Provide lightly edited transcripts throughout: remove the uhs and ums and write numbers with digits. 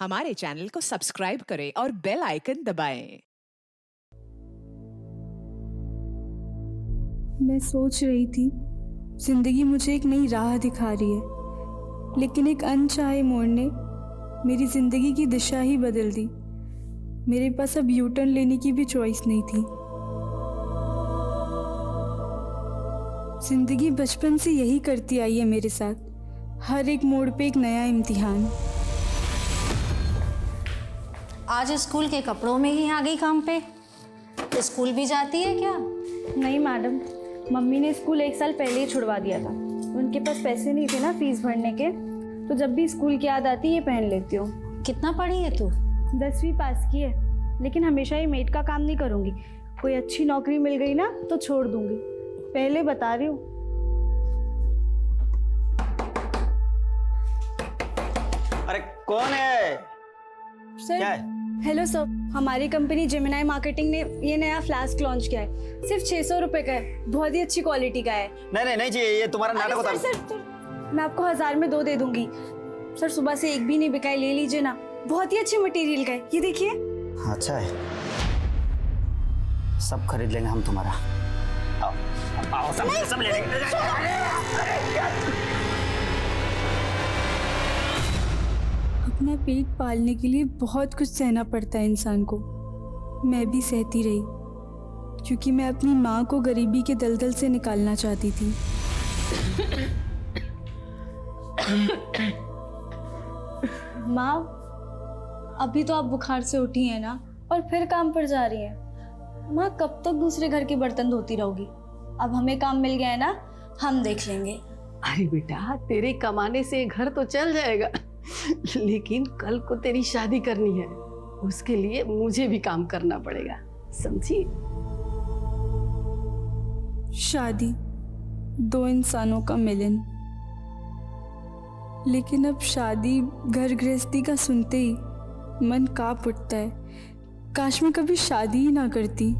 हमारे चैनल को सब्सक्राइब करें और बेल आइकन दबाएं। मैं सोच रही थी जिंदगी मुझे एक नई राह दिखा रही है, लेकिन एक अनचाहे मोड़ ने मेरी जिंदगी की दिशा ही बदल दी। मेरे पास अब यू टर्न लेने की भी चॉइस नहीं थी। जिंदगी बचपन से यही करती आई है मेरे साथ, हर एक मोड़ पे एक नया इम्तिहान। आज स्कूल के कपड़ों में ही आ गई काम पे। स्कूल भी जाती है क्या? नहीं मैडम, मम्मी ने स्कूल 1 साल पहले ही छुड़वा दिया था। उनके पास पैसे नहीं थे ना फीस भरने के, तो जब भी स्कूल की याद आती है ये पहन लेती हूँ। कितना पढ़ी है तू? 10वीं पास की है, लेकिन हमेशा ही मेड का काम नहीं करूँगी। कोई अच्छी नौकरी मिल गई ना तो छोड़ दूँगी, पहले बता रही हूँ। अरे कौन है? सर, क्या है? हेलो सर, हमारी कंपनी जेमिनाई मार्केटिंग ने ये नया फ्लास्क लॉन्च किया है। सिर्फ 600 रुपये का है, बहुत ही अच्छी क्वालिटी का है। नहीं चाहिए, ये तुम्हारा नाटक होता है। सर, मैं आपको 1000 में 2 दे दूंगी। सर, सुबह से एक भी नहीं बिका है, ले लीजिए ना, बहुत ही अच्छे मटेरियल का है। ये देखिए। अच्छा है, सब खरीद लेंगे हम तुम्हारा। आओ, आओ, सब ले लेंगे। अपना पेट पालने के लिए बहुत कुछ सहना पड़ता है इंसान को। मैं भी सहती रही, क्योंकि मैं अपनी माँ को गरीबी के दलदल से निकालना चाहती थी। माँ, अभी तो आप बुखार से उठी हैं ना, और फिर काम पर जा रही हैं। माँ, कब तक दूसरे घर के बर्तन धोती रहोगी? अब हमें काम मिल गया है ना, हम देख लेंगे। अरे बेटा, तेरे कमाने से घर तो चल जाएगा, लेकिन कल को तेरी शादी करनी है, उसके लिए मुझे भी काम करना पड़ेगा, समझी? शादी, 2 इंसानों का मिलन। लेकिन अब शादी, घर गृहस्थी का सुनते ही मन कांप उठता है। काश मैं कभी शादी ही ना करती।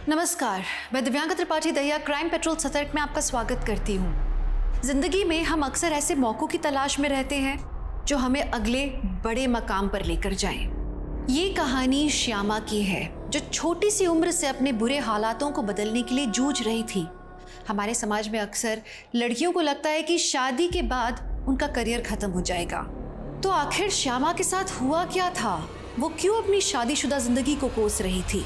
नमस्कार, मैं दिव्यांका त्रिपाठी दहिया क्राइम पेट्रोल सतर्क में आपका स्वागत करती हूँ। जिंदगी में हम अक्सर ऐसे मौकों की तलाश में रहते हैं जो हमें अगले बड़े मकाम पर लेकर जाएं। ये कहानी श्यामा की है, जो छोटी सी उम्र से अपने बुरे हालातों को बदलने के लिए जूझ रही थी। हमारे समाज में अक्सर लड़कियों को लगता है कि शादी के बाद उनका करियर खत्म हो जाएगा। तो आखिर श्यामा के साथ हुआ क्या था? वो क्यों अपनी शादीशुदा जिंदगी को कोस रही थी?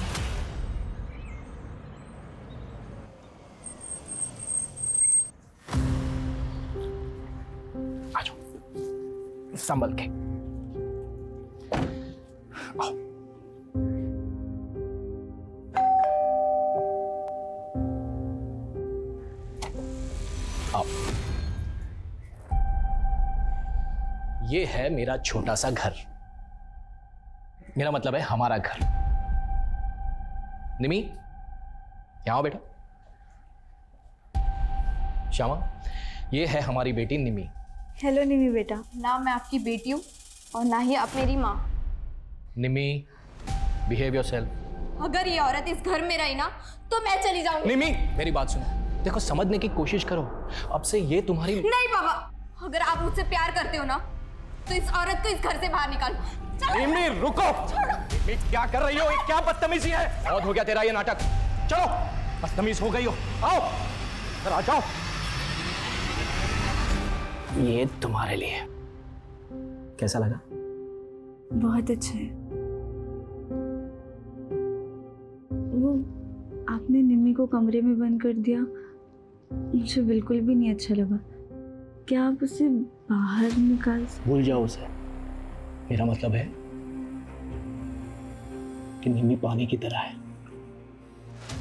संभल के आओ। आओ। ये है मेरा छोटा सा घर, मेरा मतलब है हमारा घर। निमी, यहां आओ बेटा। श्यामा, ये है हमारी बेटी निमी। हेलो निमी बेटा। ना मैं आपकी बेटी हूँ और ना ही आप मेरी माँ। निमी, बिहेव योरसेल्फ। अगर ये औरत इस घर में रही ना तो मैं चली जाऊंगी। निमी, मेरी बात सुनो, देखो समझने की कोशिश करो। अब से ये तुम्हारी नहीं पापा, अगर आप मुझसे प्यार करते हो ना तो इस औरत को इस घर से बाहर निकालो। निमी रुको, निमी क्या कर रही हो? ये क्या बदतमीजी है? बहुत हो गया तेरा ये नाटक, चलो बदतमीज हो गई हो। आओ इधर आ जाओ। ये तुम्हारे लिए। कैसा लगा? बहुत अच्छा है। वो आपने निम्मी को कमरे में बंद कर दिया, मुझे बिल्कुल भी नहीं अच्छा लगा। क्या आप उसे बाहर निकाल? भूल जाओ उसे। मेरा मतलब है कि निम्मी पानी की तरह है,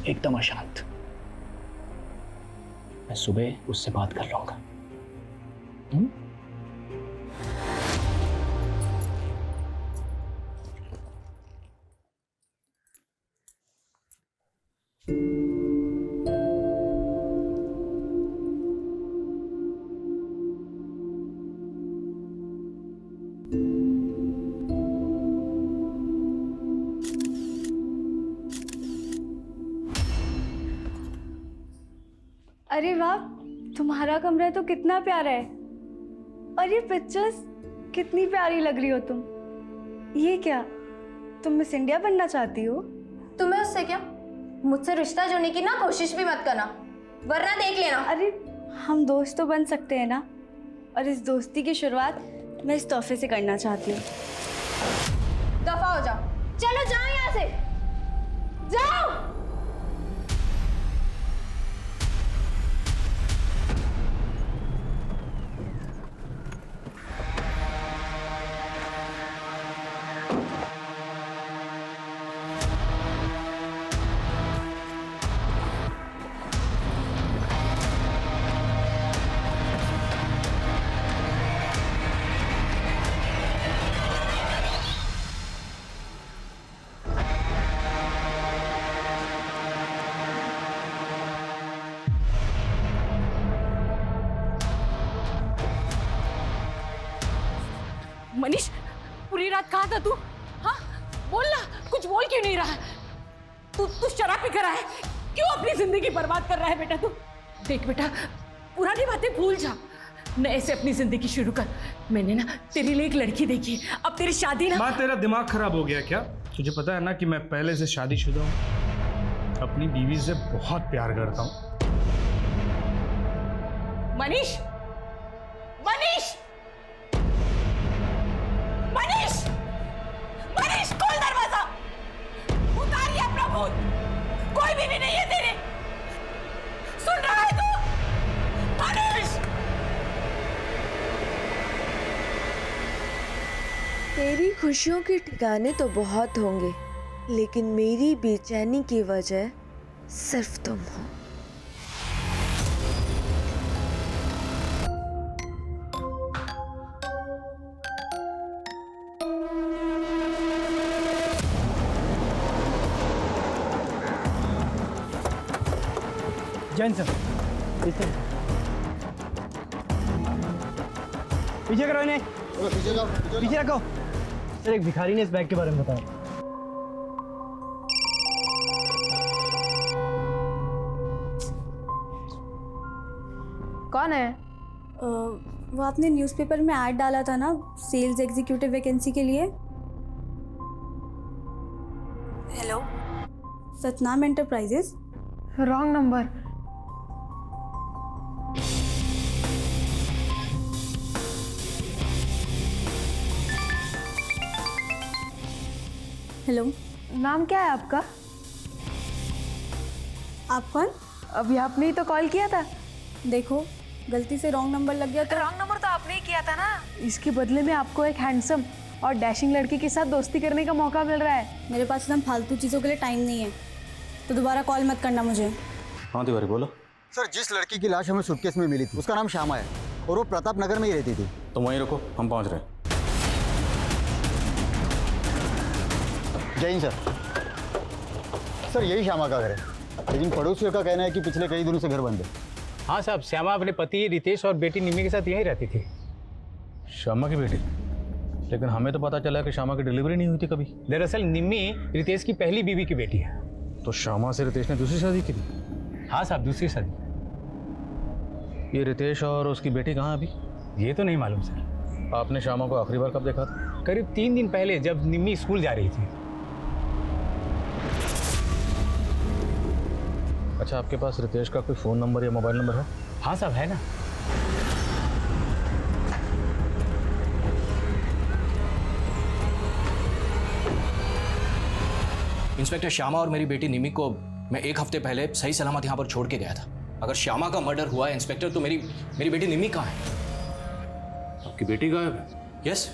एकदम अशांत। मैं सुबह उससे बात कर लूंगा। अरे वाह, तुम्हारा कमरा तो कितना प्यारा है। और ये पिक्चर्स कितनी प्यारी लग रही हो तुम। ये क्या, तुम मिस इंडिया बनना चाहती हो? तुम्हें उससे क्या? मुझसे रिश्ता जोड़ने की ना कोशिश भी मत करना, वरना देख लेना। अरे हम दोस्त तो बन सकते हैं ना, और इस दोस्ती की शुरुआत मैं इस तोहफे से करना चाहती हूँ। दफा हो जाओ, चलो जाओ यहाँ से, जाओ। मनीष, पूरी रात कहाँ था तू? हाँ, बोल ना, कुछ बोल क्यों नहीं रहा है? तू शराब पी कर रहा है, क्यों अपनी जिंदगी बर्बाद कर रहा है बेटा तू? देख बेटा, पुरानी बातें भूल जा, नए से अपनी जिंदगी शुरू कर। मैंने ना तेरे लिए एक लड़की देखी, अब तेरी शादी ना। माँ, तेरा दिमाग खराब हो गया क्या? तुझे पता है ना कि मैं पहले से शादीशुदा हूँ, अपनी बीवी से बहुत प्यार करता हूँ। मनीष, मनीष, मनीष, मनीष, खोल दरवाजा, उतारिए अपना भूत, कोई भी नहीं है तेरे, सुन रहा है तू? मनीष! तेरी खुशियों के ठिकाने तो बहुत होंगे, लेकिन मेरी बेचैनी की वजह सिर्फ तुम हो। जैन सर, पीछे करो इन्हें, पीछे रखो। सर, एक भिखारी ने इस बैग के बारे में बताया। कौन है? वो आपने न्यूज़पेपर में ऐड डाला था ना, सेल्स एग्जीक्यूटिव वैकेंसी के लिए। Hello, Satnam enterprises. Wrong number. Hello, नाम क्या है आपका? आप कौन? अभी आपने ही तो कॉल किया था। देखो, गलती से रॉन्ग नंबर लग गया तो। रॉन्ग नंबर तो आपने ही किया था ना। इसके बदले में आपको एक हैंडसम और डैशिंग लड़की के साथ दोस्ती करने का मौका मिल रहा है। मेरे पास एकदम फालतू चीज़ों के लिए टाइम नहीं है, तो दोबारा कॉल मत करना मुझे। हाँ तिवारी बोलो। सर, जिस लड़की की लाश हमें सूटकेस में मिली थी उसका नाम श्यामा है और वो प्रताप नगर में ही रहती थी। तो वहीं रुको, हम पहुंच रहे हैं। जय हिंद सर। सर, यही श्यामा का घर है, लेकिन पड़ोसियों का कहना है कि पिछले कई दिनों से घर बंद है। हाँ साहब, श्यामा अपने पति रितेश और बेटी निमी के साथ यहीं रहती थी। श्यामा की बेटी? लेकिन हमें तो पता चला कि श्यामा की डिलीवरी नहीं हुई थी कभी। दरअसल निमी रितेश की पहली बीवी की बेटी है। तो श्यामा से रितेश ने दूसरी शादी की थी? हाँ साहब, दूसरी शादी। ये रितेश और उसकी बेटी कहाँ अभी? ये तो नहीं मालूम सर। आपने श्यामा को आखिरी बार कब देखा था? करीब 3 दिन पहले, जब निमी स्कूल जा रही थी। अच्छा, आपके पास रितेश का कोई फ़ोन नंबर या मोबाइल नंबर है? हाँ साहब, है ना। इंस्पेक्टर, श्यामा और मेरी बेटी निमी को मैं 1 हफ्ते पहले सही सलामत यहाँ पर छोड़ के गया था। अगर श्यामा का मर्डर हुआ है इंस्पेक्टर, तो मेरी बेटी निमी कहाँ है? आपकी बेटी गायब है? यस।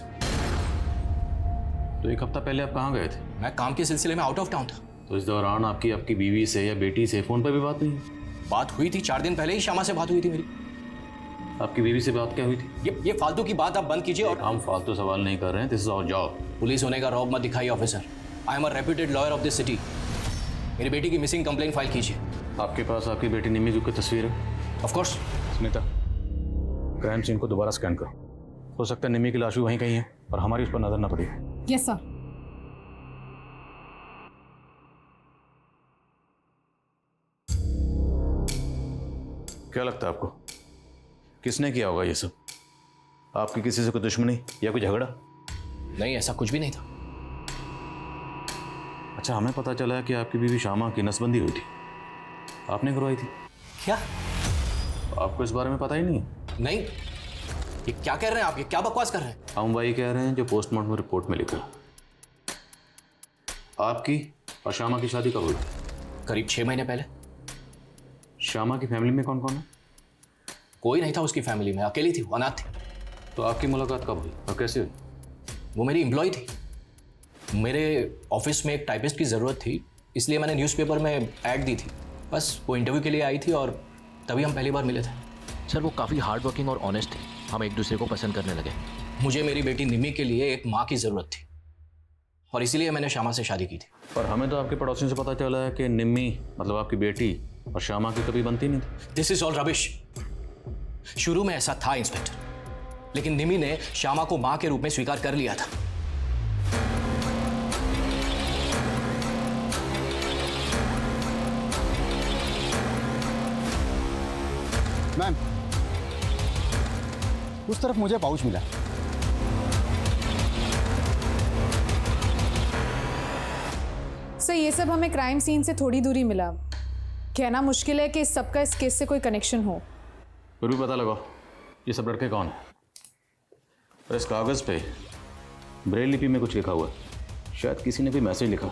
तो 1 हफ्ता पहले आप कहाँ गए थे? मैं काम के सिलसिले में आउट ऑफ टाउन था। तो इस दौरान आपकी बीवी से या बेटी से फ़ोन पर भी बात नहीं? बात हुई थी, 4 दिन पहले ही श्यामा से बात हुई थी मेरी। आपकी बीवी से बात क्या हुई थी? ये फालतू की बात आप बंद कीजिए। और हम फालतू सवाल नहीं कर रहे हैं, this is our job. Police होने का रौब मत दिखाइए officer. I am a reputed lawyer of this city. मेरी बेटी की मिसिंग कंप्लेंट फाइल कीजिए। आपके पास आपकी बेटी निमी की तस्वीर है? Of course. Smita, crime scene को दोबारा स्कैन करो। हो सकता है निमी की लाश भी वहीं कहीं है और हमारी उस पर नजर ना पड़ी। Yes sir. क्या लगता है आपको किसने किया होगा ये सब? आपकी किसी से कोई दुश्मनी या कोई झगड़ा? नहीं, ऐसा कुछ भी नहीं था। अच्छा, हमें पता चला है कि आपकी बीवी शामा की नसबंदी हुई थी, आपने करवाई थी। क्या? आपको इस बारे में पता ही नहीं है? नहीं, ये क्या कह रहे हैं आप? ये क्या बकवास कर रहे हैं? हम वही कह रहे हैं जो पोस्टमार्टम रिपोर्ट में लिखा। आपकी और शामा की शादी कब हुई? करीब 6 महीने पहले। शामा की फैमिली में कौन कौन है? कोई नहीं था उसकी फैमिली में, अकेली थी, वो अनाथ थी। तो आपकी मुलाकात कब हुई और कैसे हुई? वो मेरी एम्प्लॉय थी। मेरे ऑफिस में एक टाइपिस्ट की ज़रूरत थी, इसलिए मैंने न्यूज़पेपर में ऐड दी थी। बस वो इंटरव्यू के लिए आई थी और तभी हम पहली बार मिले थे। सर वो काफ़ी हार्ड वर्किंग और ऑनेस्ट थे, हम एक दूसरे को पसंद करने लगे। मुझे मेरी बेटी निमी के लिए एक माँ की ज़रूरत थी और इसीलिए मैंने शामा से शादी की थी। पर हमें तो आपके पड़ोसियों से पता चला है कि निम्मी मतलब आपकी बेटी और शामा की कभी बनती नहीं थी। This is all rubbish. शुरू में ऐसा था इंस्पेक्टर, लेकिन निमी ने शामा को माँ के रूप में स्वीकार कर लिया था। मैम, उस तरफ मुझे पाउच मिला। सर ये सब हमें क्राइम सीन से थोड़ी दूरी मिला। कहना मुश्किल है कि इस सबका इस केस से कोई कनेक्शन हो। फिर भी पता लगाओ ये सब लड़के कौन है। और इस कागज़ पे ब्रेल लिपि में कुछ लिखा हुआ है, शायद किसी ने भी मैसेज लिखा।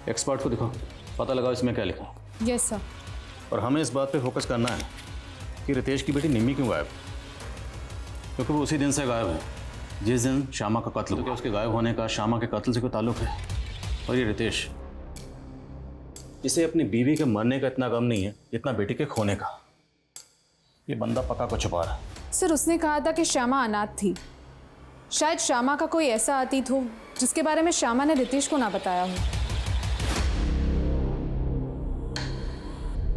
एक्सपर्ट को दिखाओ, पता लगाओ इसमें क्या लिखा है। Yes sir. और हमें इस बात पे फोकस करना है कि रितेश की बेटी निम्मी क्यों गायब, क्योंकि वो उसी दिन से गायब है जिस दिन शामा का कत्ल हुआ। तो उसके गायब होने का शामा के कत्ल से कोई ताल्लुक है? और ये रितेश, इसे अपनी बीवी के मरने का इतना गम नहीं है जितना बेटी के खोने का। ये बंदा पक्का को छुपा रहा है। सर उसने कहा था कि श्यामा अनाथ थी। शायद श्यामा का कोई ऐसा अतीत हो जिसके बारे में श्यामा ने रितेश को ना बताया हो।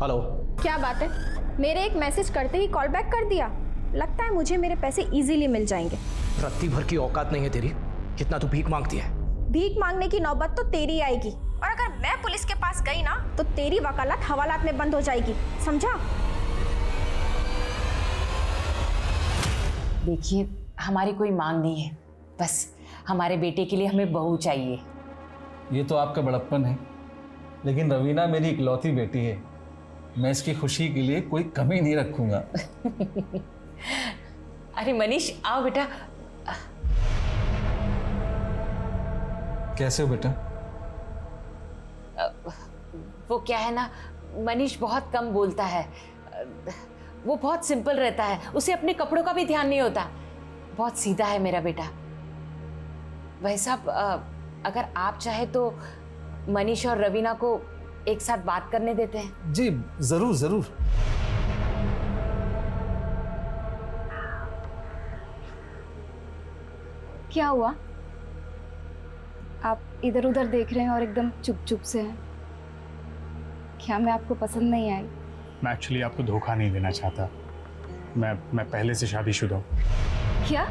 हेलो। क्या बात है, मेरे एक मैसेज करते ही कॉल बैक कर दिया। लगता है मुझे मेरे पैसे इजीली मिल जाएंगे। रत्ती भर की औकात नहीं है तेरी, कितना तू भीख मांगती है। भीख मांगने की नौबत तो तेरी आएगी, और अगर मैं पुलिस के पास गई ना तो तेरी वकालत हवालात में बंद हो जाएगी, समझा? देखिए हमारी कोई मांग नहीं है, बस हमारे बेटे के लिए हमें बहू चाहिए। ये तो आपका बड़प्पन है, लेकिन रवीना मेरी इकलौती बेटी है। मैं इसकी खुशी के लिए कोई कमी नहीं रखूंगा। अरे मनीष आओ बेटा। कैसे हो बेटा? वो क्या है ना, मनीष बहुत कम बोलता है, वो बहुत सिंपल रहता है, उसे अपने कपड़ों का भी ध्यान नहीं होता। बहुत सीधा है मेरा बेटा। भाई साहब अगर आप चाहे तो मनीष और रवीना को एक साथ बात करने देते हैं। जी जरूर जरूर। क्या हुआ? आप इधर उधर देख रहे हैं और एकदम चुप चुप से हैं। क्या मैं आपको पसंद नहीं आई? मैं एक्चुअली आपको धोखा नहीं देना चाहता। मैं पहले से शादीशुदा हूँ। क्या?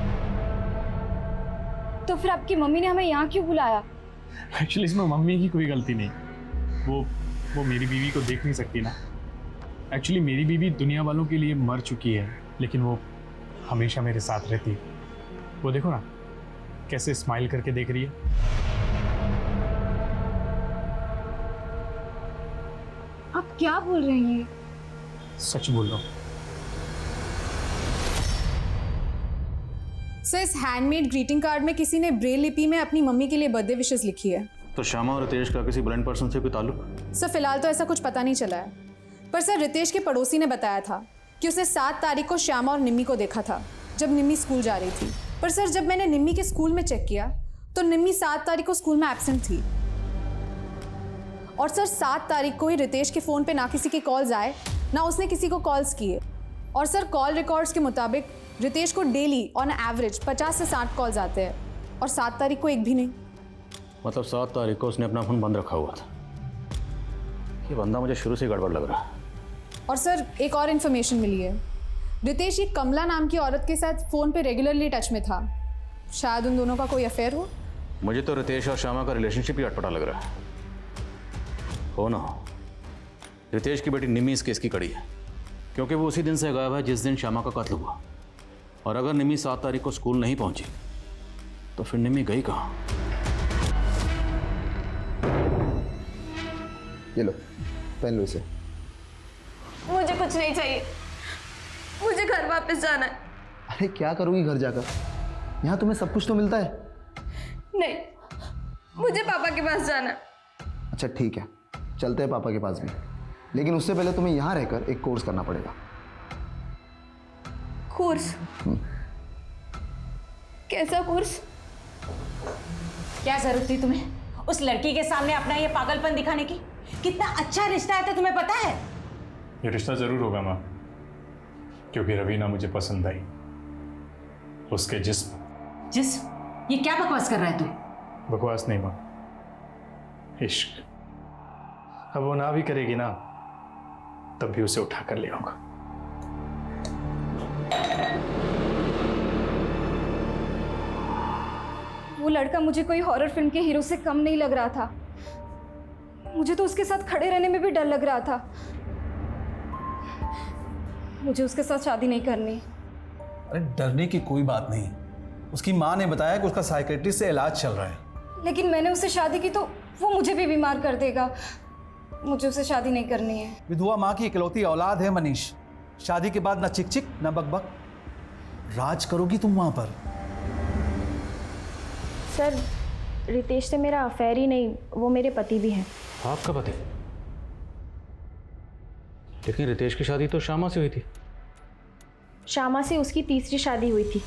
तो फिर आपकी मम्मी ने हमें यहाँ क्यों बुलाया? एक्चुअली इसमें मम्मी की कोई गलती नहीं। वो मेरी बीवी को देख नहीं सकती ना। एक्चुअली मेरी बीवी दुनिया वालों के लिए मर चुकी है, लेकिन वो हमेशा मेरे साथ रहती है। वो देखो ना कैसे स्माइल करके देख रही है। आप क्या बोल रहे हैं? सच बोल रहा हूँ। सर इस हैंडमेड ग्रीटिंग कार्ड में किसी ने ब्रेल लिपि में अपनी मम्मी के लिए बर्थडे विशेस लिखी है। तो श्यामा और रितेश का किसी ब्लाइंड पर्सन से कोई ताल्लुक? सर फिलहाल तो ऐसा कुछ पता नहीं चला है, पर सर रितेश के पड़ोसी ने बताया था कि उसने 7 तारीख को श्यामा और निम्मी को देखा था जब निम्मी स्कूल जा रही थी। पर सर जब मैंने निम्मी के स्कूल में चेक किया तो निम्मी 7 तारीख को स्कूल में एब्सेंट थी। और सर 7 तारीख को ही रितेश के फ़ोन पे ना किसी के कॉल्स आए ना उसने किसी को कॉल्स किए। और सर कॉल रिकॉर्ड्स के मुताबिक रितेश को डेली ऑन एवरेज 50 से 60 कॉल्स आते हैं और 7 तारीख को एक भी नहीं। मतलब 7 तारीख को उसने अपना फ़ोन बंद रखा हुआ था। ये बंदा मुझे शुरू से गड़बड़ लग रहा है। और सर एक और इन्फॉर्मेशन मिली है, रितेश ये कमला नाम की औरत के साथ फ़ोन पे रेगुलरली टच में था। शायद उन दोनों का कोई अफेयर हो। मुझे तो रितेश और श्यामा का रिलेशनशिप ही अटपटा लग रहा है। हो ना हो, रितेश की बेटी निम्मी इस केस की कड़ी है क्योंकि वो उसी दिन से गायब है जिस दिन श्यामा का कत्ल हुआ। और अगर निमी 7 तारीख को स्कूल नहीं पहुंची तो फिर निमी गई कहाँ? ये लो, पहन लो इसे। मुझे कुछ नहीं चाहिए, मुझे घर वापस जाना है। अरे क्या करोगी घर जाकर? यहाँ तुम्हें सब कुछ तो मिलता है। नहीं, मुझे पापा के पास जाना है। अच्छा ठीक है, चलते हैं पापा के पास भी, लेकिन उससे पहले तुम्हें यहाँ रहकर एक कोर्स करना पड़ेगा। कोर्स? कैसा कोर्स? क्या जरूरत थी तुम्हें उस लड़की के सामने अपना ये पागलपन दिखाने की? कितना अच्छा रिश्ता है तो तुम्हें पता है? ये रिश्ता जरूर होगा माँ, क्योंकि रवीना मुझे पसंद आई। उसके जिस्म। ये क्या बकवास कर रहा है तू? बकवास नहीं माँ, इश्क। अब वो ना भी करेगी ना, तब भी उसे उठा कर ले आऊंगा। वो लड़का मुझे कोई हॉरर फिल्म के हीरो से कम नहीं लग रहा था। मुझे तो उसके साथ खड़े रहने में भी डर लग रहा था। मुझे उसके साथ शादी नहीं करनी। अरे डरने की कोई बात नहीं, उसकी माँ ने बताया कि उसका साइकेट्रिस्ट से इलाज चल रहा है। लेकिन मैंने उससे शादी की तो वो मुझे भी बीमार कर देगा। मुझे उससे शादी नहीं करनी है। विधवा माँ की इकलौती औलाद है मनीष। शादी के बाद ना चिक चिक ना बकबक, राज करोगी तुम वहां पर। सर, रितेश से मेरा अफेयर ही नहीं, वो मेरे पति भी हैं। आपका पति? लेकिन रितेश की शादी तो श्यामा से हुई थी। श्यामा से उसकी तीसरी शादी हुई थी।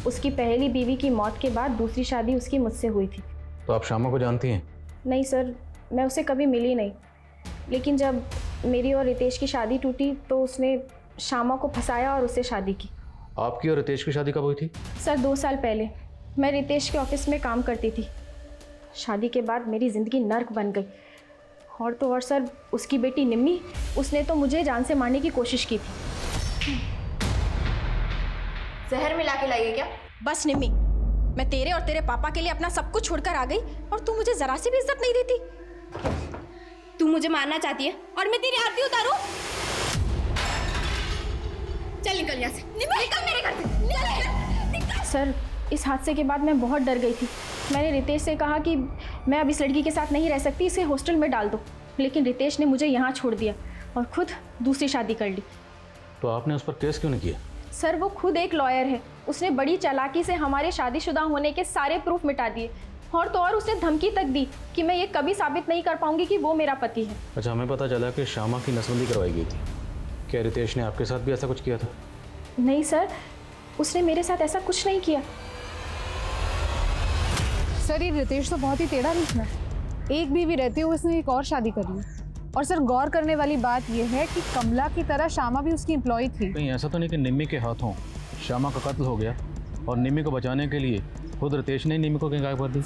उसकी पहली बीवी की मौत के बाद दूसरी शादी उसकी मुझसे हुई थी। तो आप श्यामा को जानती हैं? नहीं सर, मैं उसे कभी मिली नहीं। लेकिन जब मेरी और रितेश की शादी टूटी तो उसने श्यामा को फंसाया और उससे शादी की। आपकी और रितेश की शादी कब हुई थी? सर 2 साल पहले। मैं रितेश के ऑफिस में काम करती थी। शादी के बाद मेरी ज़िंदगी नर्क बन गई। और तो और सर, उसकी बेटी निम्मी, उसने तो मुझे जान से मारने की कोशिश की थी। जहर मिला के लाइए क्या? बस निम्मी, मैं तेरे और तेरे पापा के लिए अपना सब कुछ छोड़कर आ गई और तू मुझे जरा सी भी इज्जत नहीं देती। तू मुझे मारना चाहती है और मैं तेरी आरती उतारूं? चल निकल यहाँ से, निकल मेरे घर से, निकल। सर, इस हादसे के बाद मैं बहुत डर गई थी। मैंने रितेश से कहा कि मैं अब इस लड़की के साथ नहीं रह सकती, इसे हॉस्टल में डाल दो। लेकिन रितेश ने मुझे यहाँ छोड़ दिया और खुद दूसरी शादी कर ली। तो आपने उस पर केस क्यों नहीं किया? सर, वो खुद एक लॉयर है। उसने बड़ी चालाकी से हमारे शादीशुदा होने के सारे प्रूफ मिटा दिए। और तो और उसने धमकी तक दी कि मैं ये कभी साबित नहीं कर पाऊंगी कि वो मेरा पति है। अच्छा, हमें पता चला कि श्यामा की नसबंदी करवाई गई थी। क्या रितेश ने आपके साथ भी ऐसा कुछ किया था? नहीं सर, उसने मेरे साथ ऐसा कुछ नहीं किया। सर, ये रितेश तो बहुत ही टेढ़ा निकला। एक बीवी रहते हुए उसने एक और शादी कर ली। और सर, गौर करने वाली बात यह है कि कमला की तरह श्यामा भी उसकी एम्प्लॉय थी। कहीं ऐसा तो नहीं कि निम्मी के हाथों श्यामा का कत्ल हो गया और निम्मी को बचाने के लिए खुद रितेश ने निम्मी को कहीं गायब कर दी?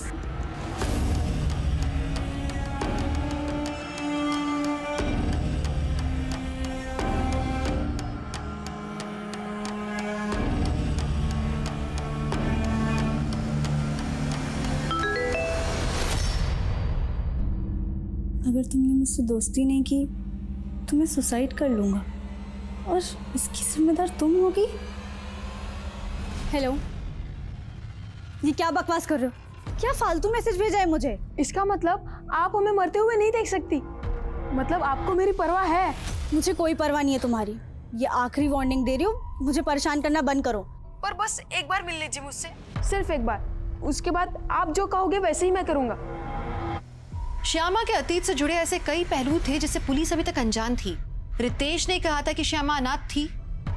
अगर तुमने मुझसे दोस्ती नहीं की तो मैं सुसाइड कर लूँगा और इसकी जिम्मेदार तुम होगी। हेलो, ये क्या बकवास कर रहे हो? क्या फालतू मैसेज भेजा है मुझे? इसका मतलब आप हमें मरते हुए नहीं देख सकती? मतलब आपको मेरी परवाह है? मुझे कोई परवाह नहीं है तुम्हारी। ये आखिरी वार्निंग दे रही हूँ, मुझे परेशान करना बंद करो। पर बस एक बार मिल लीजिए मुझसे, सिर्फ एक बार। उसके बाद आप जो कहोगे वैसे ही मैं करूँगा। श्यामा के अतीत से जुड़े ऐसे कई पहलू थे जिससे पुलिस अभी तक अनजान थी। रितेश ने कहा था कि श्यामा अनाथ थी,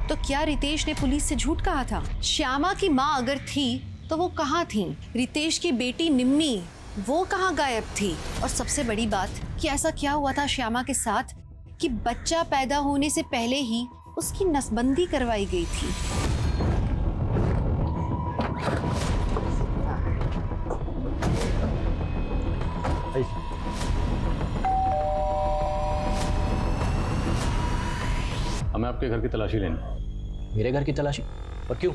तो क्या रितेश ने पुलिस से झूठ कहा था? श्यामा की माँ अगर थी तो वो कहाँ थी? रितेश की बेटी निम्मी, वो कहाँ गायब थी? और सबसे बड़ी बात कि ऐसा क्या हुआ था श्यामा के साथ कि बच्चा पैदा होने से पहले ही उसकी नसबंदी करवाई गई थी? हमें आपके घर की तलाशी लेनी। मेरे घर की तलाशी? और क्यों?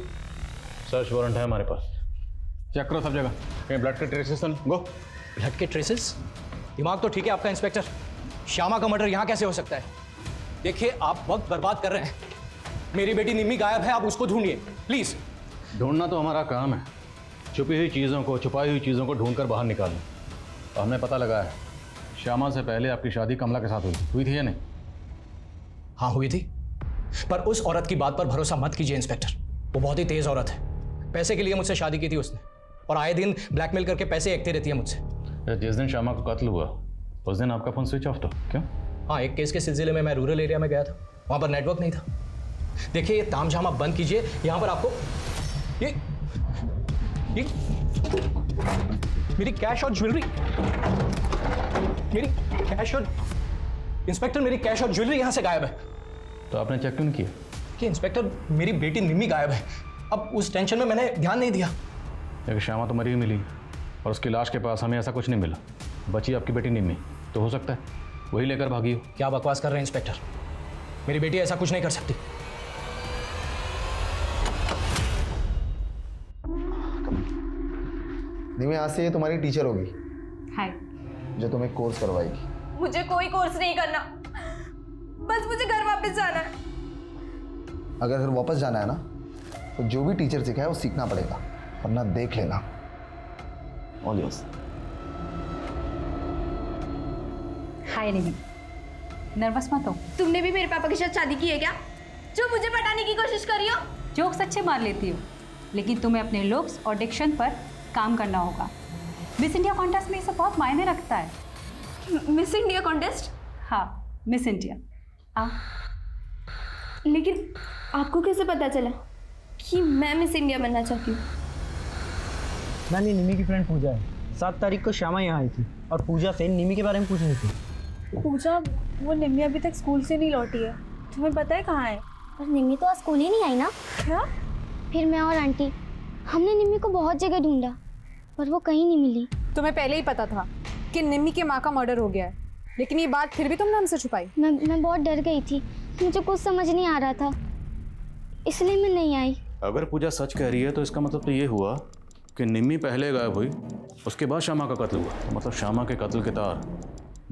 सर्च वारंट है हमारे पास। चेक करो सब जगह, कहीं ब्लड के ट्रेसेस तो नहीं। गो। ब्लड के ट्रेसेस? दिमाग तो ठीक है आपका इंस्पेक्टर। श्यामा का मर्डर यहाँ कैसे हो सकता है? देखिए आप वक्त बर्बाद कर रहे हैं। मेरी बेटी निम्मी गायब है, आप उसको ढूंढिए प्लीज। ढूंढना तो हमारा काम है, छुपी हुई चीज़ों को, छुपाई हुई चीज़ों को ढूंढ कर बाहर निकालना। और हमने पता लगा है श्यामा से पहले आपकी शादी कमला के साथ हुई थी या नहीं? हाँ हुई थी, पर उस औरत की बात पर भरोसा मत कीजिए इंस्पेक्टर। वो बहुत ही तेज औरत है। पैसे के लिए मुझसे शादी की थी उसने, और आए दिन ब्लैकमेल करके पैसे एकते रहती है मुझसे। जिस दिन श्यामा का कत्ल हुआ उस दिन आपका फोन स्विच ऑफ था, क्यों? हाँ, एक केस के सिलसिले में मैं रूरल एरिया में गया था, वहाँ पर नेटवर्क नहीं था। देखिए ये तामझाम आप बंद कीजिए। यहाँ पर आपको ये मेरी कैश और ज्वेलरी, मेरी कैश और इंस्पेक्टर मेरी कैश और ज्वेलरी यहाँ से गायब है। तो आपने चेक क्यों नहीं किया? कि इंस्पेक्टर मेरी बेटी निम्मी गायब है। अब उस टेंशन में मैंने ध्यान नहीं दिया। लेकिन श्यामा तो मरी हुई मिली और उसकी लाश के पास हमें ऐसा कुछ नहीं मिला। बची आपकी बेटी निम्मी, तो हो सकता है वही लेकर भागी हो। क्या बकवास कर रहे हैं इंस्पेक्टर? मेरी बेटी ऐसा कुछ नहीं कर सकती। निम्मी आज से ये तुम्हारी टीचर होगी। हाय। जो तुम्हें कोर्स करवाएगी। मुझे कोई कोर्स नहीं करना, बस मुझे घर वापस जाना है। अगर घर वापस जाना है ना तो जो भी टीचर सिखाए वो सीखना पड़ेगा, वरना देख लेना। All yours. Hi Nimi, nervous मत हो। तुमने भी मेरे पापा के साथ शादी की है क्या, जो मुझे पटाने की कोशिश कर रही हो? जोक्स अच्छे मार लेती हो, लेकिन तुम्हें अपने लुक्स और डिक्शन पर काम करना होगा। मिस इंडिया कॉन्टेस्ट में ये सब बहुत मायने रखता है। Miss India contest? हाँ, मिस इंडिया। लेकिन आपको कैसे पता चला कि मैं मिस इंडिया बनना चाहती हूँ? मैंने निमी की फ्रेंड पूजा है। 7 तारीख को श्यामा यहाँ आई थी और पूजा से निमी के बारे में पूछ रही थी। पूजा, वो निमी अभी तक स्कूल से नहीं लौटी है, तुम्हें पता है कहाँ है? पर निम्मी तो आज स्कूल ही नहीं आई ना। क्या? फिर मैं और आंटी हमने निम्मी को बहुत जगह ढूंढा पर वो कहीं नहीं मिली। तुम्हें पहले ही पता था कि निम्मी के माँ का मर्डर हो गया है, लेकिन ये बात फिर भी तुमने हमसे छुपाई। मैं बहुत डर गई थी, मुझे कुछ समझ नहीं आ रहा था, इसलिए मैं नहीं आई। अगर पूजा सच कह रही है तो इसका मतलब तो ये हुआ कि निम्मी पहले गायब हुई, उसके बाद श्यामा का कत्ल हुआ। तो मतलब श्यामा के कत्ल के तार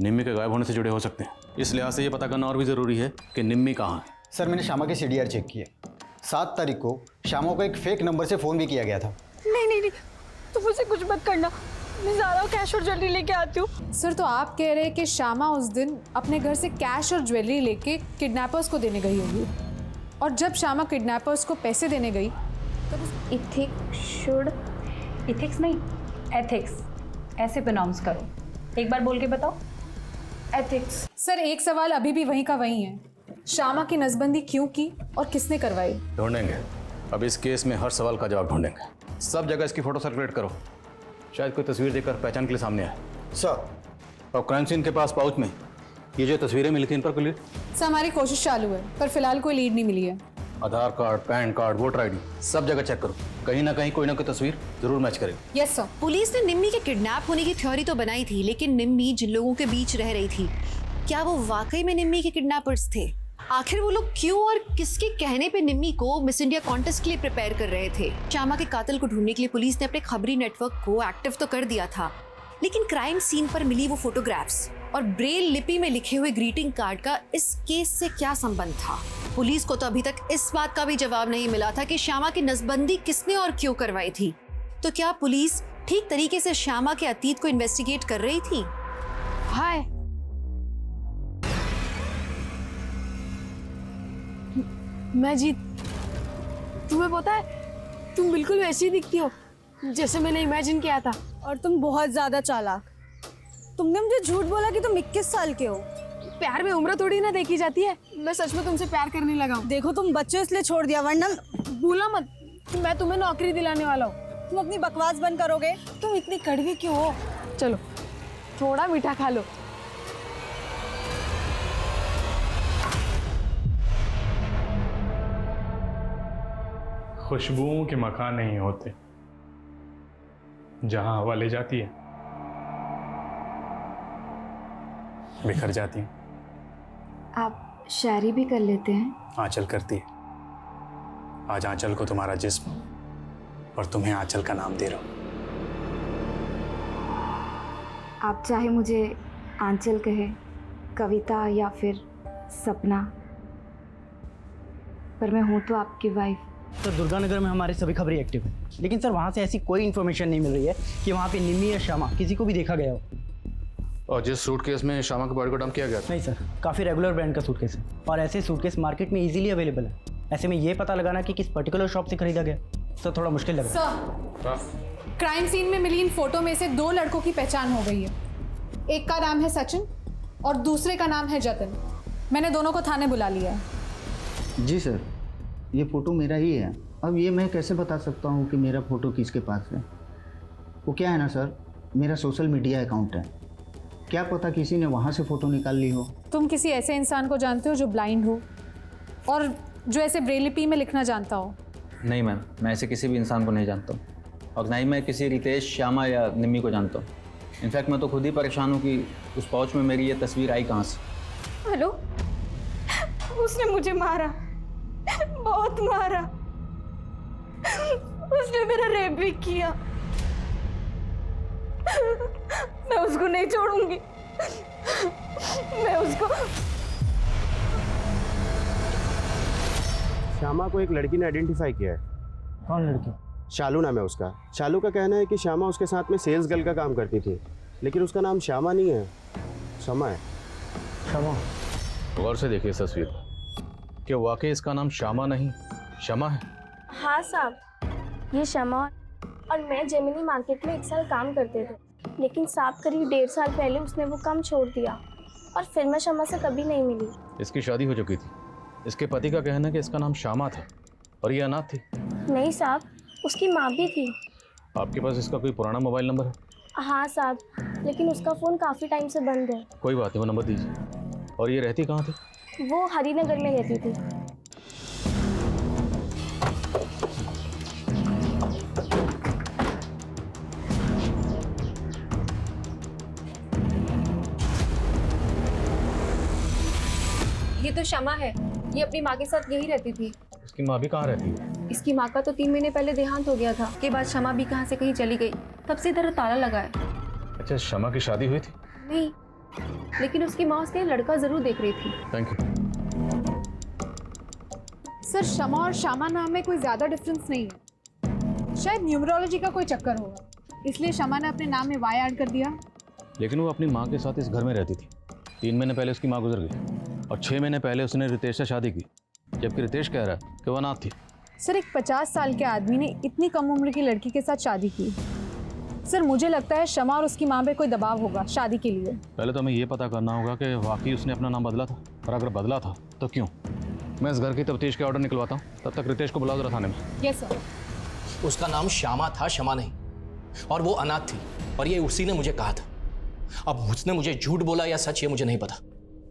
निम्मी के गायब होने से जुड़े हो सकते हैं। इस लिहाज से ये पता करना और भी ज़रूरी है कि निम्मी कहाँ है। सर मैंने श्यामा के CDR चेक किए। 7 तारीख को श्यामा को एक फेक नंबर से फ़ोन भी किया गया था। नहीं नहीं नहीं, तो मुझे कुछ मत करना, मैं ज़ारा कैश और ज्वेलरी लेके आती हूँ। सर, तो आप कह रहे हैं कि श्यामा उस दिन अपने घर से कैश और ज्वेलरी लेके किडनैपर्स को देने गई होगी, और जब श्यामा किडनैपर्स को पैसे देने गई तब इथिक्स नहीं, एथिक्स ऐसे प्रोनाउंस करो। एक बार बोल के बताओ। एथिक्स। सर, एक सवाल अभी भी वहीं का वहीं है, श्यामा की नसबंदी क्यों की और किसने करवाई? ढूंढेंगे। अब इस केस में हर सवाल का जवाब ढूंढेंगे। सब जगह इसकी फोटो सर्कुलेट करो, शायद कोई तस्वीर देखकर पहचान के लिए सामने आए। सर, और क्राइम सीन के पास पाउच में ये जो तस्वीरें मिली थी, इन पर कोई लीड? सर, हमारी कोशिश चालू है, पर फिलहाल कोई लीड नहीं मिली है। Aadhaar card, PAN card, voter ID सब जगह चेक करो, कहीं ना कहीं कोई ना कोई तस्वीर जरूर मैच करेगी। Yes sir. पुलिस ने निम्मी के किडनैप होने की थ्योरी तो बनाई थी, लेकिन निम्मी जिन लोगों के बीच रह रही थी, क्या वो वाकई में निम्मी के किडनैपर्स थे? आखिर वो लोग क्यों और किसके कहने पे निम्मी को मिस इंडिया कॉन्टेस्ट के लिए प्रिपेयर कर रहे थे? श्यामा के कातिल को ढूंढने के लिए पुलिस ने अपने खबरी नेटवर्क को एक्टिव तो कर दिया था, लेकिन क्राइम सीन पर मिली वो फोटोग्राफ्स और ब्रेल लिपि में लिखे हुए ग्रीटिंग कार्ड का इस केस से क्या संबंध था? पुलिस को तो अभी तक इस बात का भी जवाब नहीं मिला था कि श्यामा की नसबंदी किसने और क्यों करवाई थी। तो क्या पुलिस ठीक तरीके से श्यामा के अतीत को इन्वेस्टिगेट कर रही थी? हाय, मैं जीत। तुम्हें पता है तुम बिल्कुल वैसी ही दिखती हो जैसे मैंने इमेजिन किया था। और तुम बहुत ज़्यादा चालाक। तुमने मुझे झूठ बोला कि तुम 21 साल के हो। प्यार में उम्र थोड़ी ना देखी जाती है। मैं सच में तुमसे प्यार करने लगा हूँ। देखो, तुम बच्चे इसलिए छोड़ दिया, वरना भूला मत कि मैं तुम्हें नौकरी दिलाने वाला हूँ। तुम अपनी बकवास बंद करोगे? तुम इतनी कड़वी क्यों हो? चलो थोड़ा मीठा खा लो। खुशबुओं के मकान नहीं होते, जहां हवा ले जाती है बिखर जाती है। आप शायरी भी कर लेते हैं? आंचल करती है। आज आंचल को तुम्हारा जिस्म और तुम्हें आंचल का नाम दे रहा हूं। आप चाहे मुझे आंचल कहे, कविता या फिर सपना, पर मैं हूँ तो आपकी वाइफ। सर दुर्गानगर में हमारे सभी खबरें एक्टिव हैं, लेकिन सर वहाँ से ऐसी कोई इन्फॉर्मेशन नहीं मिल रही है कि वहाँ पे निम्मी या श्यामा किसी को भी देखा गया हो। और जिस सूटकेस में श्यामा के बॉडी को डंप किया गया था? नहीं सर, काफ़ी रेगुलर ब्रांड का सूटकेस है और ऐसे सूटकेस मार्केट में इजीली अवेलेबल है। ऐसे में ये पता लगाना कि किस पर्टिकुलर शॉप से खरीदा गया सर थोड़ा मुश्किल लग रहा है। सर, क्राइम सीन में मिली इन फोटो में से 2 लड़कों की पहचान हो गई है। एक का नाम है सचिन और दूसरे का नाम है जतिन। मैंने दोनों को थाने बुला लिया है। जी सर, ये फ़ोटो मेरा ही है। अब ये मैं कैसे बता सकता हूँ कि मेरा फ़ोटो किसके पास है? वो क्या है ना सर, मेरा सोशल मीडिया अकाउंट है, क्या पता किसी ने वहाँ से फ़ोटो निकाल ली हो। तुम किसी ऐसे इंसान को जानते हो जो ब्लाइंड हो और जो ऐसे ब्रेलिपी में लिखना जानता हो? नहीं मैम, मैं ऐसे किसी भी इंसान को नहीं जानता हूँ और ना ही मैं किसी रितेश, श्यामा या निम्मी को जानता हूँ। इनफैक्ट मैं तो खुद ही परेशान हूँ कि उस पाउच में मेरी ये तस्वीर आई कहाँ से। हेलो, उसने मुझे मारा, बहुत मारा। उसने मेरा रेप भी किया। मैं उसको नहीं छोड़ूंगी। मैं उसको। श्यामा को एक लड़की ने आइडेंटिफाई किया है। कौन लड़की? शालू नाम है उसका। शालू का कहना है कि श्यामा उसके साथ में सेल्स गर्ल का काम करती थी, लेकिन उसका नाम श्यामा नहीं है, शमा है। शमा? गौर से देखिए इस तस्वीर, क्या वाकई इसका नाम श्यामा नहीं शमा है? हाँ साहब, ये शमा और मैं जेमिनी मार्केट में 1 साल काम करते थे, लेकिन साहब करीब 1.5 साल पहले उसने वो काम छोड़ दिया और फिर मैं शमा से कभी नहीं मिली। इसकी शादी हो चुकी थी। इसके पति का कहना है कि इसका नाम श्यामा था और ये अनाथ थी। नहीं साहब, उसकी माँ भी थी। आपके पास इसका कोई पुराना मोबाइल नंबर है? हाँ साहब, लेकिन उसका फ़ोन काफ़ी टाइम से बंद है। कोई बात नहीं, वो नंबर दीजिए। और ये रहती कहाँ थी? वो हरिनगर में रहती थी। ये तो शमा है, ये अपनी माँ के साथ यही रहती थी। इसकी माँ भी कहाँ रहती है? इसकी माँ का तो 3 महीने पहले देहांत हो गया था। के बाद शमा भी कहाँ से कहीं चली गई, तब से इधर ताला लगा है। अच्छा, शमा की शादी हुई थी? नहीं, लेकिन उसकी माँ उसके लड़का जरूर देख रही थी। Thank you. सर, शमा और श्यामा नाम में कोई ज़्यादा डिफरेंस नहीं है। शायद न्यूमरोलॉजी का कोई चक्कर होगा, इसलिए शमा ने अपने नाम में वाई ऐड कर दिया। लेकिन वो अपनी माँ के साथ इस घर में रहती थी। 3 महीने पहले उसकी माँ गुजर गई और 6 महीने पहले उसने रितेश से शादी की, जबकि रितेश कह रहा है कि वो अनाथ थी। सर, एक 50 साल के आदमी ने इतनी कम उम्र की लड़की के साथ शादी की। सर, मुझे लगता है शमा और उसकी माँ पे कोई दबाव होगा शादी के लिए। पहले तो हमें ये पता करना होगा कि वाकई उसने अपना नाम बदला था, और अगर बदला था तो क्यों। मैं इस घर की तफ्तीश के ऑर्डर निकलवाता हूँ, तब तक रितेश को बुला जरा थाने में। Yes sir. उसका नाम श्यामा था, शमा नहीं, और वो अनाथ थी, और ये उसी ने मुझे कहा था। अब उसने मुझे झूठ बोला या सच, ये मुझे नहीं पता।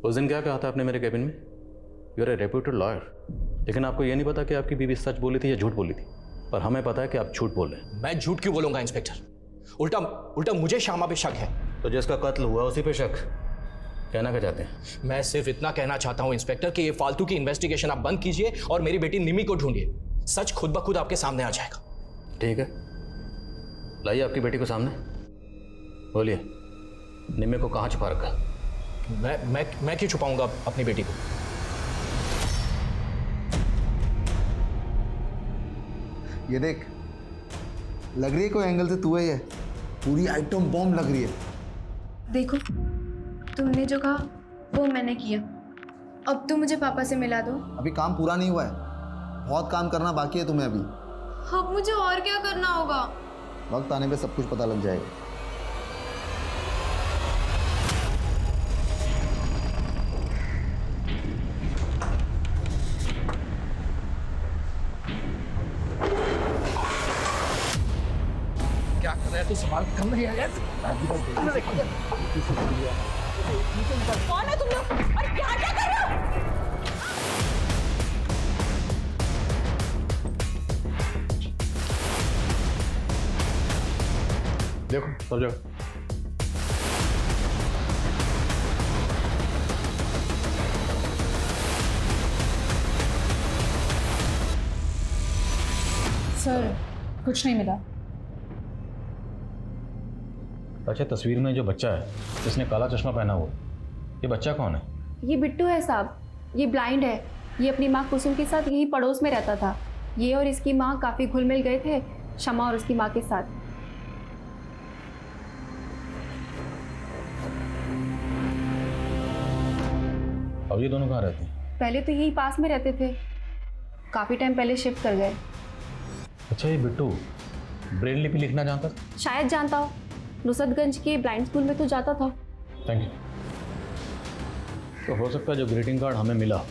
उस दिन क्या कहा था आपने मेरे कैबिन में? You are a reputed lawyer, लेकिन आपको ये नहीं पता कि आपकी बीवी सच बोली थी या झूठ बोली थी। पर हमें पता है कि आप झूठ बोल रहे हैं। मैं झूठ क्यों बोलूंगा इंस्पेक्टर? उल्टा मुझे श्यामा पे शक है। तो जिसका कत्ल हुआ उसी पे शक? कहना क्या चाहते हैं? मैं सिर्फ इतना कहना चाहता हूं इंस्पेक्टर कि ये फालतू की इन्वेस्टिगेशन आप बंद कीजिए और मेरी बेटी निमी को ढूंढिए। सच खुद ब खुद आपके सामने आ जाएगा। ठीक है, लाइए आपकी बेटी को सामने। बोलिए, निमी को कहाँ छुपा रखा? मैं क्यों छुपाऊंगा अपनी बेटी को? ये देख, लग रही है कोई एंगल से तू है, ये पूरी आइटम बॉम्ब लग रही है। देखो, तुमने जो कहा वो मैंने किया। अब तुम मुझे पापा से मिला दो। अभी काम पूरा नहीं हुआ है, बहुत काम करना बाकी है तुम्हें अभी। अब मुझे और क्या करना होगा? वक्त आने पे सब कुछ पता लग जाएगा। क्या कर रहा है तू? सवाल कम नहीं आया? कौन है तुम लोग और क्या क्या कर रहे हो? देखो सब जगह। सर, कुछ नहीं मिला। अच्छा, तस्वीर में जो बच्चा है जिसने काला चश्मा पहना हुआ, ये बच्चा कौन है? ये बिट्टू है साहब, ये ब्लाइंड है। ये अपनी माँ कुसुम के साथ यही पड़ोस में रहता था। ये और इसकी माँ काफ़ी घुल मिल गए थे शमा और उसकी माँ के साथ। अब ये दोनों कहाँ रहते हैं? पहले तो यही पास में रहते थे, काफ़ी टाइम पहले शिफ्ट कर गए। अच्छा, ये बिट्टू ब्रेल लिपि लिखना जानता था? शायद जानता हो, नुसरतगंज के ब्लाइंड स्कूल में तो जाता था। Thank you. तो हो सकता है जो ग्रीटिंग कार्ड हमें मिला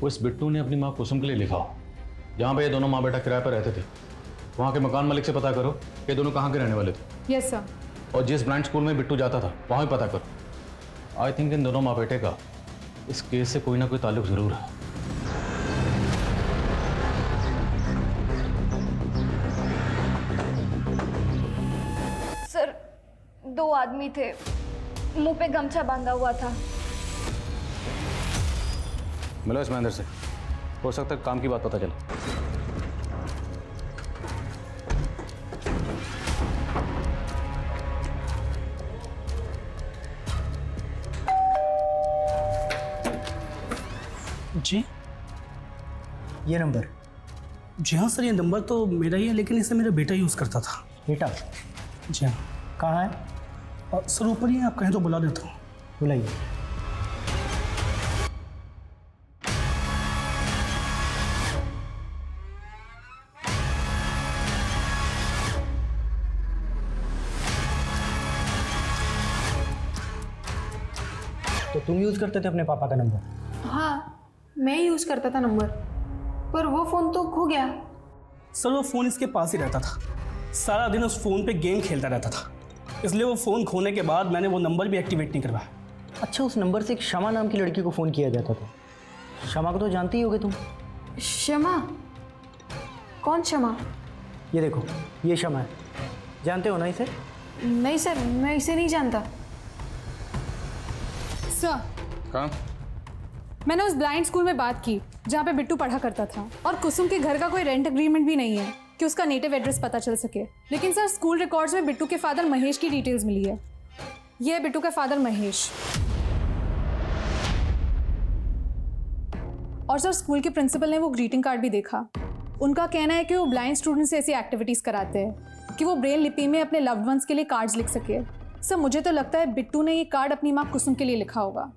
वो इस बिट्टू ने अपनी माँ कुसुम के लिए लिखा हो। जहाँ पे ये दोनों माँ बेटा किराए पर रहते थे वहाँ के मकान मालिक से पता करो ये दोनों कहाँ के रहने वाले थे। Yes sir. और जिस ब्लाइंड स्कूल में बिट्टू जाता था वहाँ भी पता करो। आई थिंक इन दोनों माँ बेटे का इस केस से कोई ना कोई ताल्लुक ज़रूर है। सर, 2 आदमी थे, मुंह पे गमछा बांधा हुआ था। मिलो इस महेंद्र से, हो सकता है काम की बात पता चले। जी ये नंबर? जी हाँ सर, ये नंबर तो मेरा ही है, लेकिन इसे मेरा बेटा यूज़ करता था। बेटा? जी हाँ। कहाँ है? सर ऊपर ही है, आप कहें तो बुला देता हूँ। बुलाइए। तो तुम यूज़ करते थे अपने पापा का नंबर? हाँ, मैं यूज़ करता था नंबर, पर वो फ़ोन तो खो गया। सर वो फ़ोन इसके पास ही रहता था, सारा दिन उस फ़ोन पे गेम खेलता रहता था, इसलिए वो फ़ोन खोने के बाद मैंने वो नंबर भी एक्टिवेट नहीं करवाया। अच्छा, उस नंबर से एक शमा नाम की लड़की को फ़ोन किया जाता था। शमा को तो जानती ही होगे तुम। शमा? कौन शमा? ये देखो, ये शमा है, जानते हो ना इसे? नहीं सर, मैं इसे नहीं जानता। सर, कहाँ? मैंने उस ब्लाइंड स्कूल में बात की जहाँ पे बिट्टू पढ़ा करता था, और कुसुम के घर का कोई रेंट एग्रीमेंट भी नहीं है कि उसका नेटिव एड्रेस पता चल सके। लेकिन सर स्कूल रिकॉर्ड्स में बिट्टू के फादर महेश की डिटेल्स मिली है। ये है बिट्टू का फादर महेश। और सर स्कूल के प्रिंसिपल ने वो ग्रीटिंग कार्ड भी देखा। उनका कहना है कि वो ब्लाइंड स्टूडेंट्स से ऐसी एक्टिविटीज़ कराते हैं कि वो ब्रेल लिपि में अपने लव्ड वंस के लिए कार्ड्स लिख सके। सर मुझे तो लगता है बिट्टू ने ये कार्ड अपनी माँ कुसुम के लिए लिखा होगा।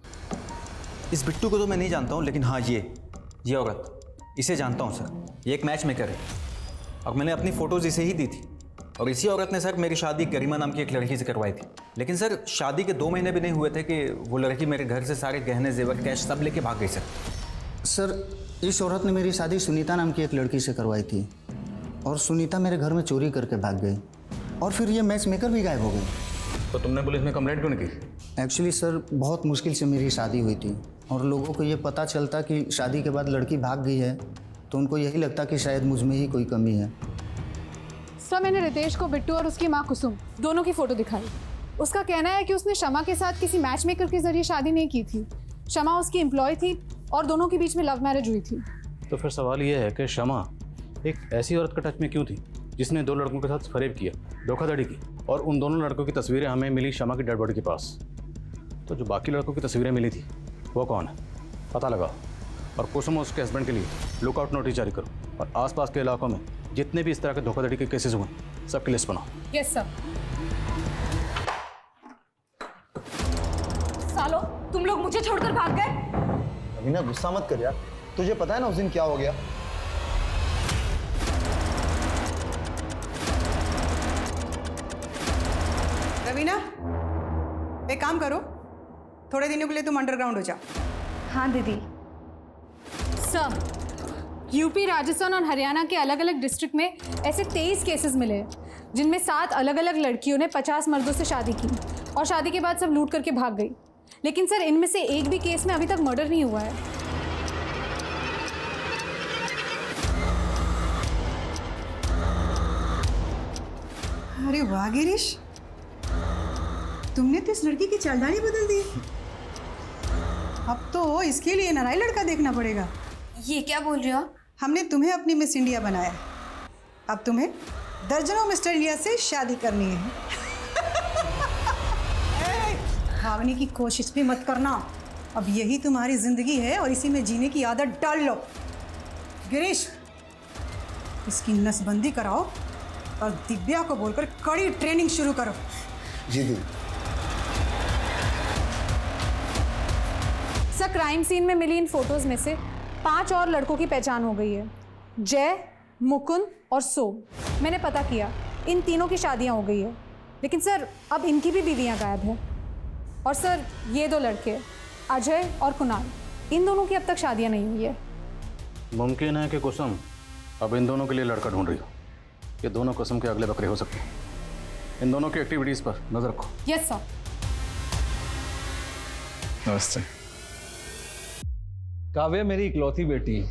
इस बिट्टू को तो मैं नहीं जानता हूँ, लेकिन हाँ ये औरत, इसे जानता हूँ सर। ये एक मैच मेकर है और मैंने अपनी फ़ोटोज़ इसे ही दी थी। और इसी औरत ने सर मेरी शादी गरिमा नाम की एक लड़की से करवाई थी। लेकिन सर शादी के 2 महीने भी नहीं हुए थे कि वो लड़की मेरे घर से सारे गहने जेवर कैश सब लेके भाग गई सर, इस औरत ने मेरी शादी सुनीता नाम की एक लड़की से करवाई थी और सुनीता मेरे घर में चोरी करके भाग गई और फिर ये मैच मेकर भी गायब हो गई। तो तुमने पुलिस में कंप्लेंट क्यों नहीं की? एक्चुअली सर, बहुत मुश्किल से मेरी शादी हुई थी और लोगों को ये पता चलता कि शादी के बाद लड़की भाग गई है तो उनको यही लगता कि शायद मुझ में ही कोई कमी है। सर मैंने रितेश को बिट्टू और उसकी माँ कुसुम दोनों की फ़ोटो दिखाई। उसका कहना है कि उसने शमा के साथ किसी मैच मेकर के जरिए शादी नहीं की थी। शमा उसकी एम्प्लॉय थी और दोनों के बीच में लव मैरिज हुई थी। तो फिर सवाल ये है कि शमा एक ऐसी औरत का टच में क्यों थी जिसने 2 लड़कों के साथ फरेब किया, धोखाधड़ी की, और उन दोनों लड़कों की तस्वीरें हमें मिली शमा की डेड बॉडी के पास। तो जो बाकी लड़कों की तस्वीरें मिली थी वो कौन है, पता लगाओ। और कुसुम और उसके हस्बैंड के लिए लुकआउट नोटिस जारी करो और आसपास के इलाकों में जितने भी इस तरह के धोखाधड़ी के केसेस हुए सबकी लिस्ट बनाओ। Yes sir. सालो, तुम लोग मुझे छोड़कर भाग गए। रवीना गुस्सा मत कर यार, तुझे पता है ना उस दिन क्या हो गया। रवीना, एक काम करो, थोड़े दिनों के लिए तुम अंडरग्राउंड हो जाओ। हाँ दीदी। सर यूपी, राजस्थान और हरियाणा के अलग अलग डिस्ट्रिक्ट में ऐसे 23 केसेस मिले हैं जिनमें 7 अलग अलग लड़कियों ने 50 मर्दों से शादी की और शादी के बाद सब लूट करके भाग गई। लेकिन सर इनमें से एक भी केस में अभी तक मर्डर नहीं हुआ है। अरे वाह गिरीश, तुमने तो इस लड़की की चालडाली बदल दी। अब तो इसके लिए नराई लड़का देखना पड़ेगा। ये क्या बोल रहे हो? हमने तुम्हें अपनी मिस इंडिया बनाया, अब तुम्हें दर्जनों मिस्टर इंडिया से शादी करनी है। भागने की कोशिश भी मत करना, अब यही तुम्हारी जिंदगी है और इसी में जीने की आदत डाल लो। गिरीश, इसकी नसबंदी कराओ और दिव्या को बोलकर कड़ी ट्रेनिंग शुरू करो। जी दीदी। सर, क्राइम सीन में मिली इन फोटोज में से 5 और लड़कों की पहचान हो गई है। जय, मुकुंद और सोम। मैंने पता किया, इन तीनों की शादियां हो गई है, लेकिन सर अब इनकी भी बीवियां गायब हैं। और सर ये 2 लड़के, अजय और कुणाल, इन दोनों की अब तक शादियां नहीं हुई है। मुमकिन है कि कुसुम अब इन दोनों के लिए लड़का ढूंढ रही हो। ये दोनों कुसुम के अगले बकरे हो सकते हैं। इन दोनों की एक्टिविटीज पर नजर रखो। Yes sir. नमस्ते। काव्या मेरी इकलौती बेटी है,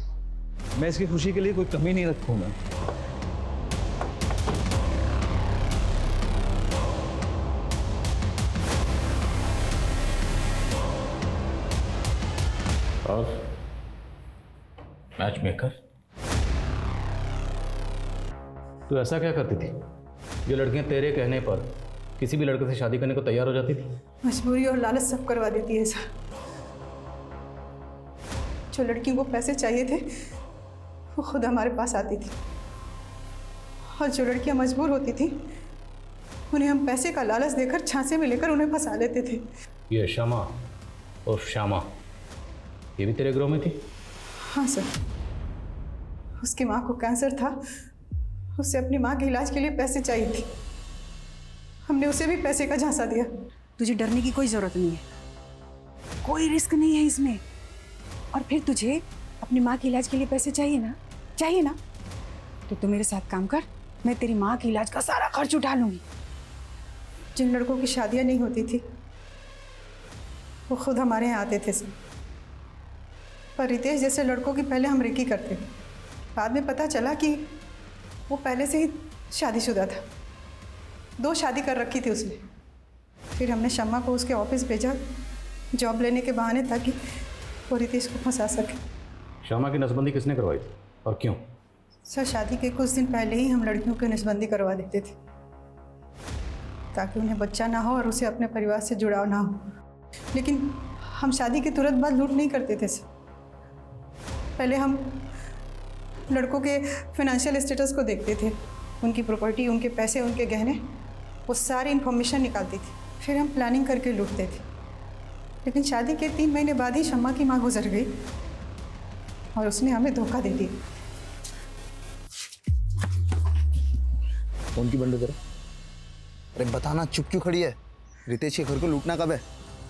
मैं इसकी खुशी के लिए कोई कमी नहीं रखूंगा। और मैच मेकर, तू ऐसा क्या करती थी जो लड़कियां तेरे कहने पर किसी भी लड़के से शादी करने को तैयार हो जाती थी? मजबूरी और लालच सब करवा देती है सर। जो लड़कियों को पैसे चाहिए थे वो खुद हमारे पास आती थी, और जो लड़कियां मजबूर होती थी उन्हें हम पैसे का लालच देकर झांसे में लेकर उन्हें फंसा लेते थे। ये शमा और श्यामा, ये भी तेरे ग्रोह में थी? हाँ सर, उसकी माँ को कैंसर था, उसे अपनी माँ के इलाज के लिए पैसे चाहिए थे। हमने उसे भी पैसे का झांसा दिया। तुझे डरने की कोई ज़रूरत नहीं है, कोई रिस्क नहीं है इसमें। और फिर तुझे अपनी माँ के इलाज के लिए पैसे चाहिए ना, चाहिए ना, तो तू मेरे साथ काम कर, मैं तेरी माँ के इलाज का सारा खर्च उठा लूँगी। जिन लड़कों की शादियाँ नहीं होती थी वो खुद हमारे यहाँ आते थे सर, पर रितेश जैसे लड़कों की पहले हम रेकी करते थे। बाद में पता चला कि वो पहले से ही शादीशुदा था, 2 शादी कर रखी थी उसने। फिर हमने शम्मा को उसके ऑफिस भेजा जॉब लेने के बहाने, ताकि वो रितेश को फंसा सके। श्यामा की नसबंदी किसने करवाई थी और क्यों? सर, शादी के कुछ दिन पहले ही हम लड़कियों की नसबंदी करवा देते थे, ताकि उन्हें बच्चा ना हो और उसे अपने परिवार से जुड़ाव ना हो। लेकिन हम शादी के तुरंत बाद लूट नहीं करते थे सर। पहले हम लड़कों के फाइनेंशियल स्टेटस को देखते थे, उनकी प्रॉपर्टी, उनके पैसे, उनके गहने, वो सारी इन्फॉर्मेशन निकालती थी। फिर हम प्लानिंग करके लूटते थे। लेकिन शादी के 3 महीने बाद ही शम्मा की माँ गुजर गई और उसने हमें धोखा दे दिया। कौन की बंद तेरा? अरे बताना, चुप क्यों खड़ी है? रितेश के घर को लूटना कब है?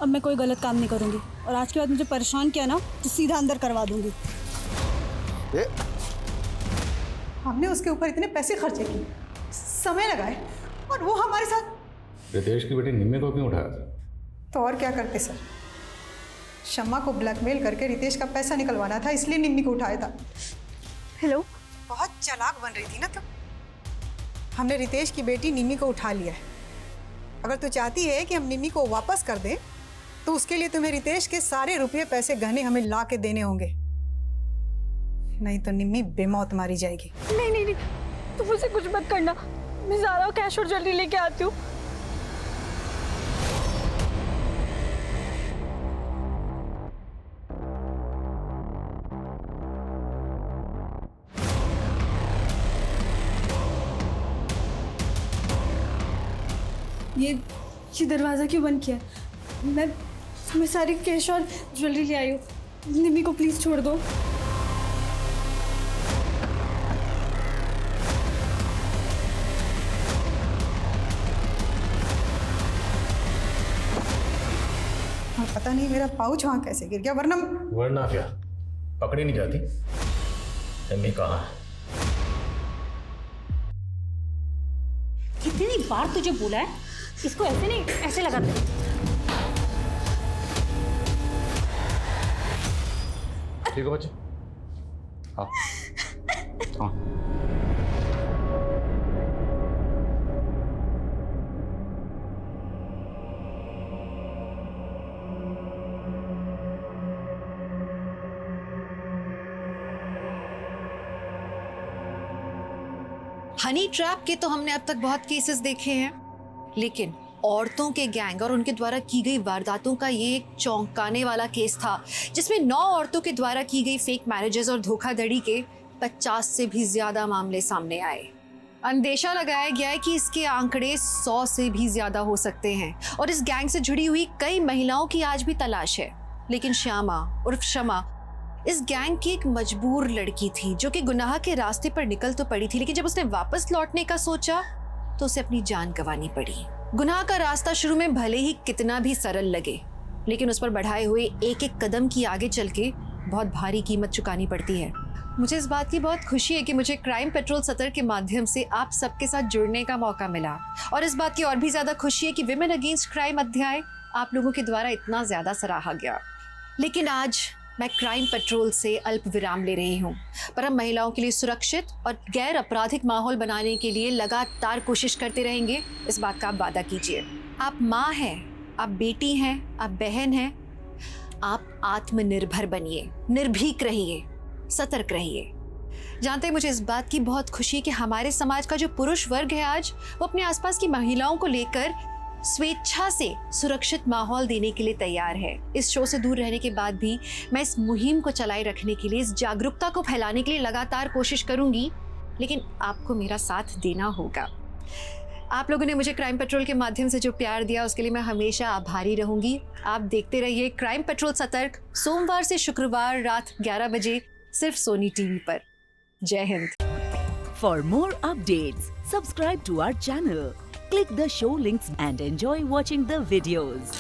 अब मैं कोई गलत काम नहीं करूँगी, और आज के बाद मुझे परेशान किया ना तो सीधा अंदर करवा दूँगी। हमने उसके ऊपर इतने पैसे खर्चे किए, समय लगाए, और वो हमारे साथ। रितेश की बेटी निम्मी को क्यों उठाया था? तो और क्या करते सर, शम्मा को ब्लैकमेल करके रितेश का पैसा निकलवाना था, इसलिए निम्मी को उठाया था। हेलो, बहुत चालाक बन रही थी ना तुम। हमने रितेश की बेटी निम्मी को उठा लिया है। अगर तू चाहती है कि हम निम्मी को वापस कर दें, तो उसके लिए तुम्हें रितेश के सारे रुपये, पैसे, गहने हमें ला के देने होंगे, नहीं तो निम्मी बेमौत मारी जाएगी। नहीं नहीं नहीं, तुम मुझे कुछ मत करना, मैं सारा कैश और ज्वेलरी लेके आती हूँ। ये दरवाज़ा क्यों बंद किया? मैं सारी कैश और ज्वेलरी ले आई हूँ। निम्मी को प्लीज़ छोड़ दो। और पता नहीं मेरा पाउच वहाँ कैसे गिर गया, वरना क्या पकड़ी नहीं जाती? निम्मी कहाँ है? कितनी बार तुझे बोला है, इसको ऐसे नहीं, ऐसे लगा दे। ठीक है बच्चे, हाँ हाँ। हनी ट्रैप के तो हमने अब तक बहुत केसेस देखे हैं, लेकिन औरतों के गैंग और उनके द्वारा की गई वारदातों का ये एक चौंकाने वाला केस था, जिसमें 9 औरतों के द्वारा की गई फेक मैरिजेस और धोखाधड़ी के 50 से भी ज्यादा मामले सामने आए। अंदेशा लगाया गया है कि इसके आंकड़े 100 से भी ज्यादा हो सकते हैं और इस गैंग से जुड़ी हुई कई महिलाओं की आज भी तलाश है। लेकिन श्यामा उर्फ शमा इस गैंग की एक मजबूर लड़की थी जो कि गुनाह के रास्ते पर निकल तो पड़ी थी, लेकिन जब उसने वापस लौटने का सोचा तो उसे अपनी जान गंवानी पड़ी। गुनाह का रास्ता शुरू में भले ही कितना भी सरल लगे, लेकिन उस पर बढ़ाए हुए एक एक कदम की आगे चल के बहुत भारी कीमत चुकानी पड़ती है। मुझे इस बात की बहुत खुशी है कि मुझे क्राइम पेट्रोल सतर्क के माध्यम से आप सबके साथ जुड़ने का मौका मिला, और इस बात की और भी ज़्यादा खुशी है कि विमेन अगेंस्ट क्राइम अध्याय आप लोगों के द्वारा इतना ज़्यादा सराहा गया। लेकिन आज मैं क्राइम पेट्रोल से अल्प विराम ले रही हूँ, पर हम महिलाओं के लिए सुरक्षित और गैर आपराधिक माहौल बनाने के लिए लगातार कोशिश करते रहेंगे। इस बात का आप वादा कीजिए। आप माँ हैं, आप बेटी हैं, आप बहन हैं, आप आत्मनिर्भर बनिए, निर्भीक रहिए, सतर्क रहिए। जानते हैं, मुझे इस बात की बहुत खुशी है कि हमारे समाज का जो पुरुष वर्ग है आज वो अपने आसपास की महिलाओं को लेकर स्वेच्छा से सुरक्षित माहौल देने के लिए तैयार है। इस शो से दूर रहने के बाद भी मैं इस मुहिम को चलाए रखने के लिए, इस जागरूकता को फैलाने के लिए लगातार कोशिश करूंगी, लेकिन आपको मेरा साथ देना होगा। आप लोगों ने मुझे क्राइम पेट्रोल के माध्यम से जो प्यार दिया उसके लिए मैं हमेशा आभारी रहूंगी। आप देखते रहिए क्राइम पेट्रोल सतर्क, सोमवार से शुक्रवार रात 11 बजे सिर्फ सोनी टीवी पर। जय Hind. For more updates, subscribe to our channel, click the show links and enjoy watching the videos.